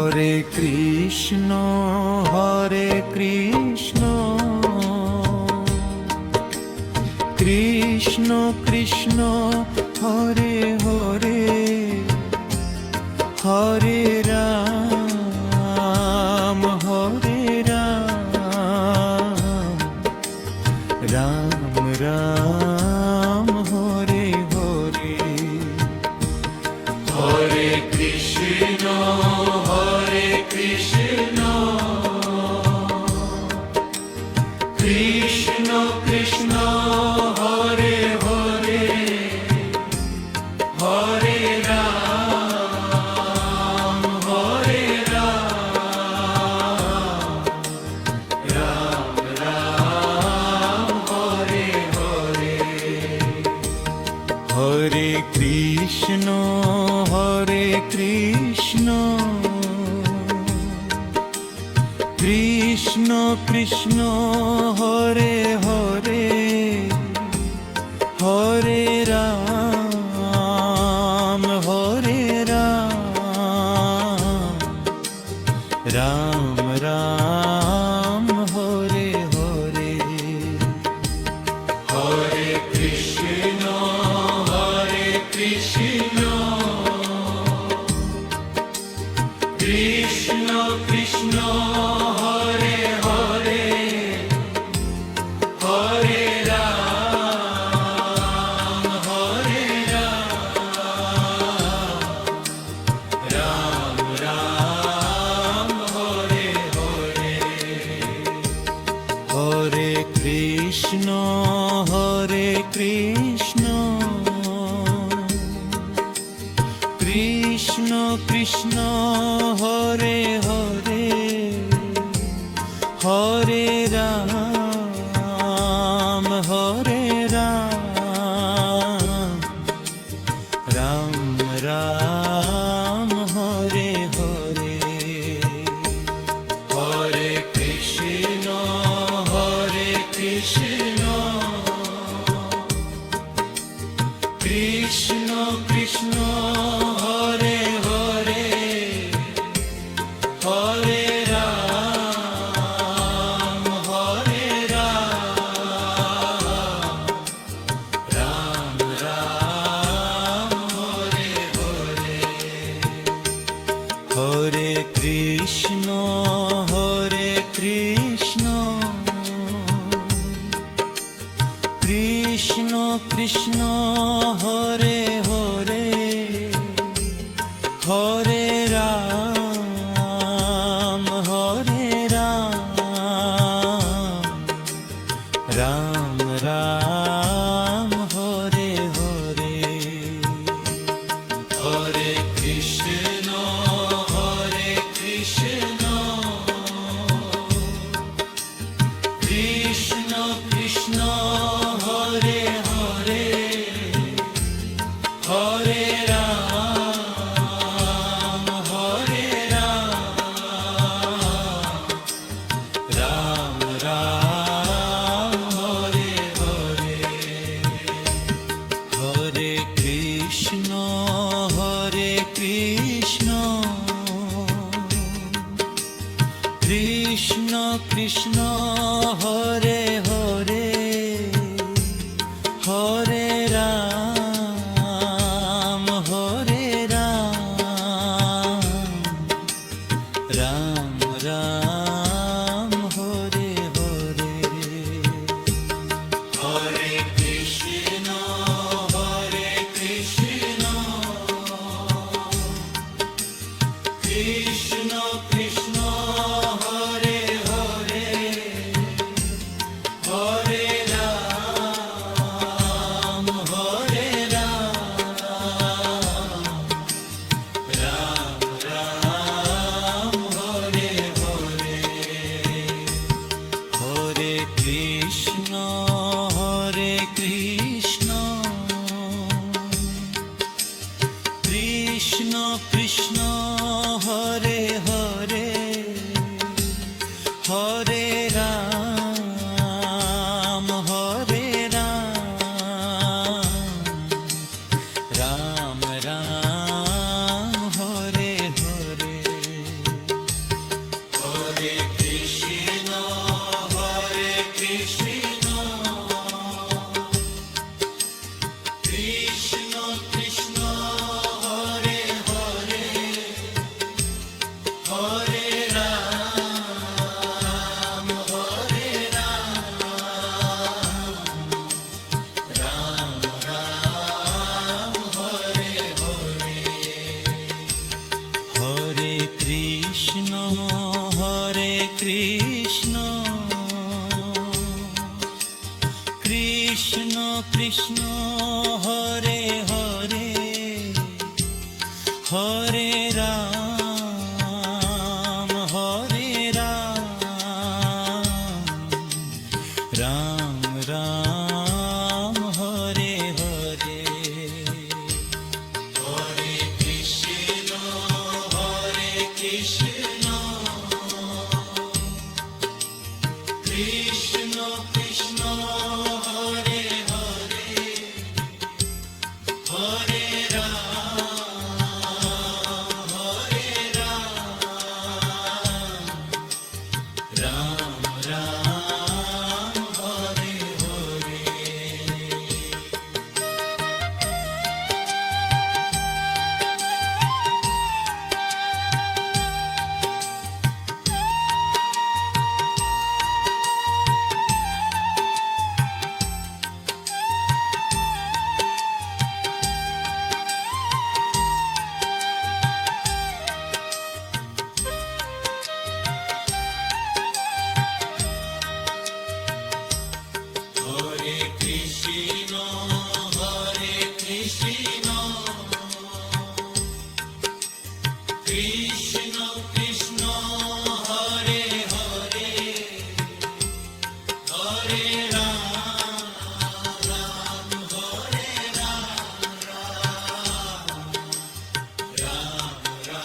Hare Krishna Krishna Krishna Hare Hare Hare Ram Ram Ram Hare Hare Hare Krishna Krishna Krishna Hare Hare Hare Ram Ram Ram Hare Hare Hare Krishna Krishna Krishna Hare Hare Hare Ram Ram Ram Hare Hare Hare Krishna Krishna Krishna Hare Hare Hare Ram Ram Ram Hare Hare Hare Krishna Krishna Krishna Hare Hare Hare Ram Ram Ram Hare Hare Hare Krishna Krishna Krishna Hare Hare Hare Ram Ram Ram Hare Hare Hare Krishna Krishna Krishna Hare Hare Hare Ram Ram Ram Hare Hare Hare Krishna Krishna Krishna Hare Hare Hare Ram Ram Ram Hare Hare Hare Krishna Krishna Krishna Hare Hare Hare Ram Ram Ram Hare Hare Hare Krishna Krishna Krishna Hare Hare Hare Ram Ram Ram Hare Hare Hare Krishna Krishna Krishna Hare Hare Hare Ram Ram Ram Hare Hare Krishna Krishna Hare Hare Hare Ram Hare Ram Ram Ram Hare Hare Hare Krishna Krishna Krishna Krishna Hare Hare Hare Ram Ram Ram Hare Hare Hare Krishna Krishna Krishna Hare Hare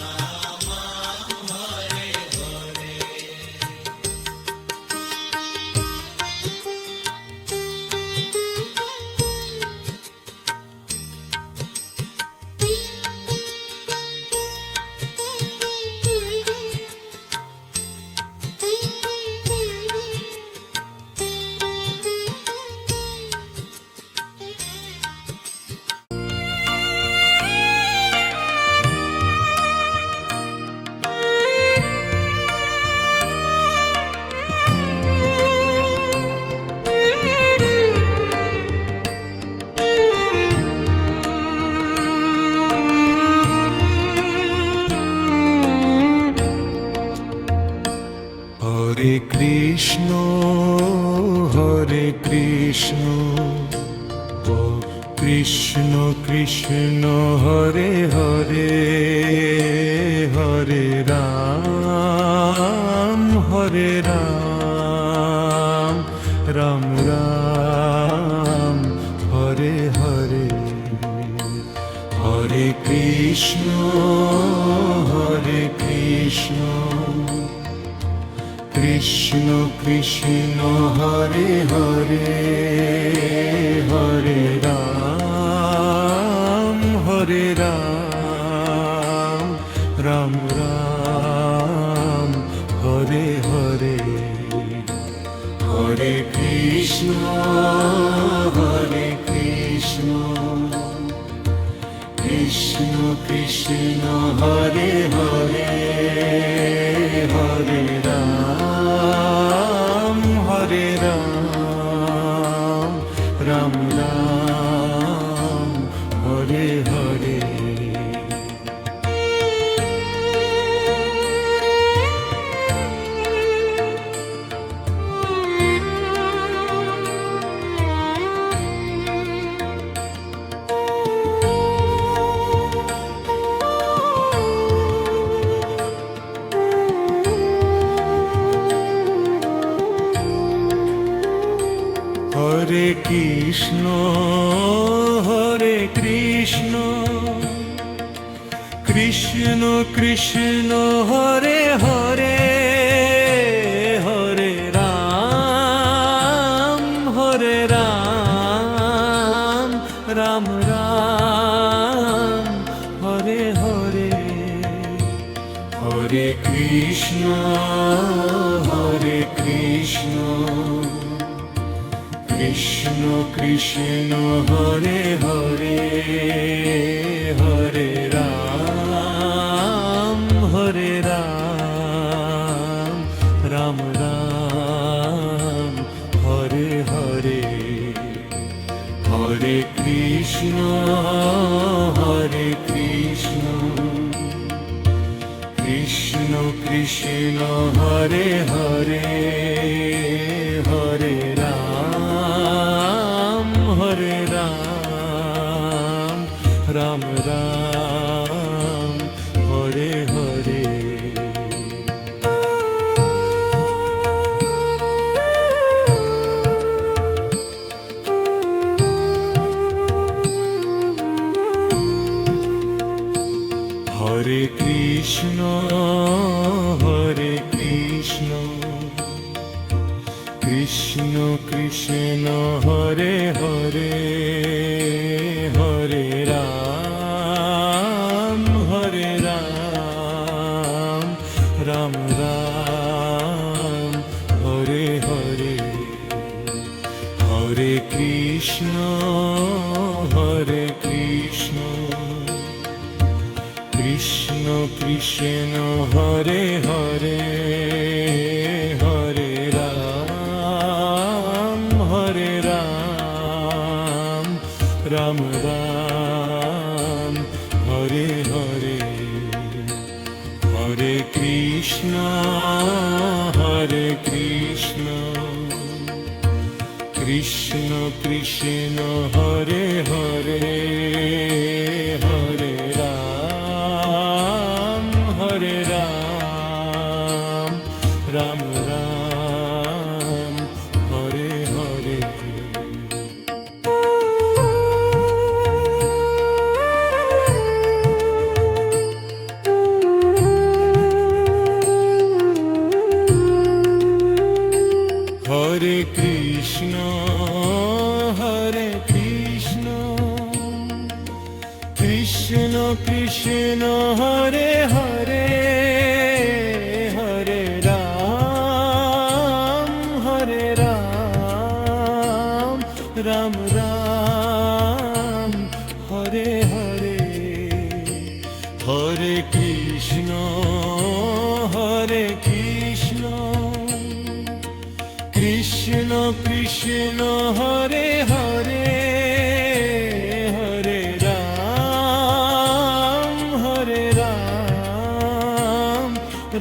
Hare Ram Ram Ram Hare Hare Hare Krishna Krishna Krishna Hare Hare Hare Ram Hare Ram Hare Hare Hare Krishna Krishna Krishna Hare Hare Hare Ram Ram Ram Hare Hare Hare Krishna Krishna Krishna Hare Hare Hare Ram Ram Ram Hare Hare Hare Krishna Krishna Krishna Hare Hare Hare Ram Ram Ram Hare Hare Hare Krishna Krishna Krishna Hare Hare Hare Ram Ram Ram Hare Hare Hare Krishna Krishna Krishna Hare Hare Hare Ram Ram Ram Hare Hare Hare Krishna Krishna Krishna Hare Hare Hare Ram Ram Ram Hare Hare Hare Krishna Krishna Krishna Hare Hare Hare Ram Ram Ram Hare Hare Hare Krishna Krishna Krishna Hare Hare Hare Ram Ram Ram Hare Hare Hare Krishna Krishna Krishna Hare Hare Hare Ram Ram Ram Hare Hare Hare Krishna Krishna Krishna Hare Hare Hare Ram Ram Ram Hare Hare Hare Krishna Krishna Krishna Hare Hare Hare Ram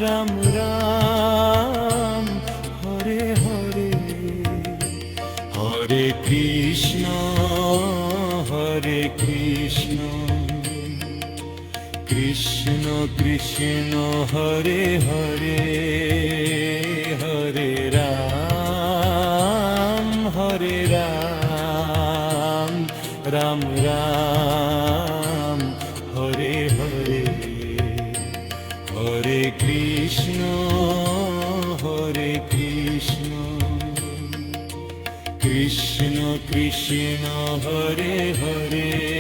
Ram Ram Hare Hare Hare Krishna Krishna Krishna Hare Hare Hare Ram Ram Ram Hare Hare Hare Krishna Krishna Krishna Hare Hare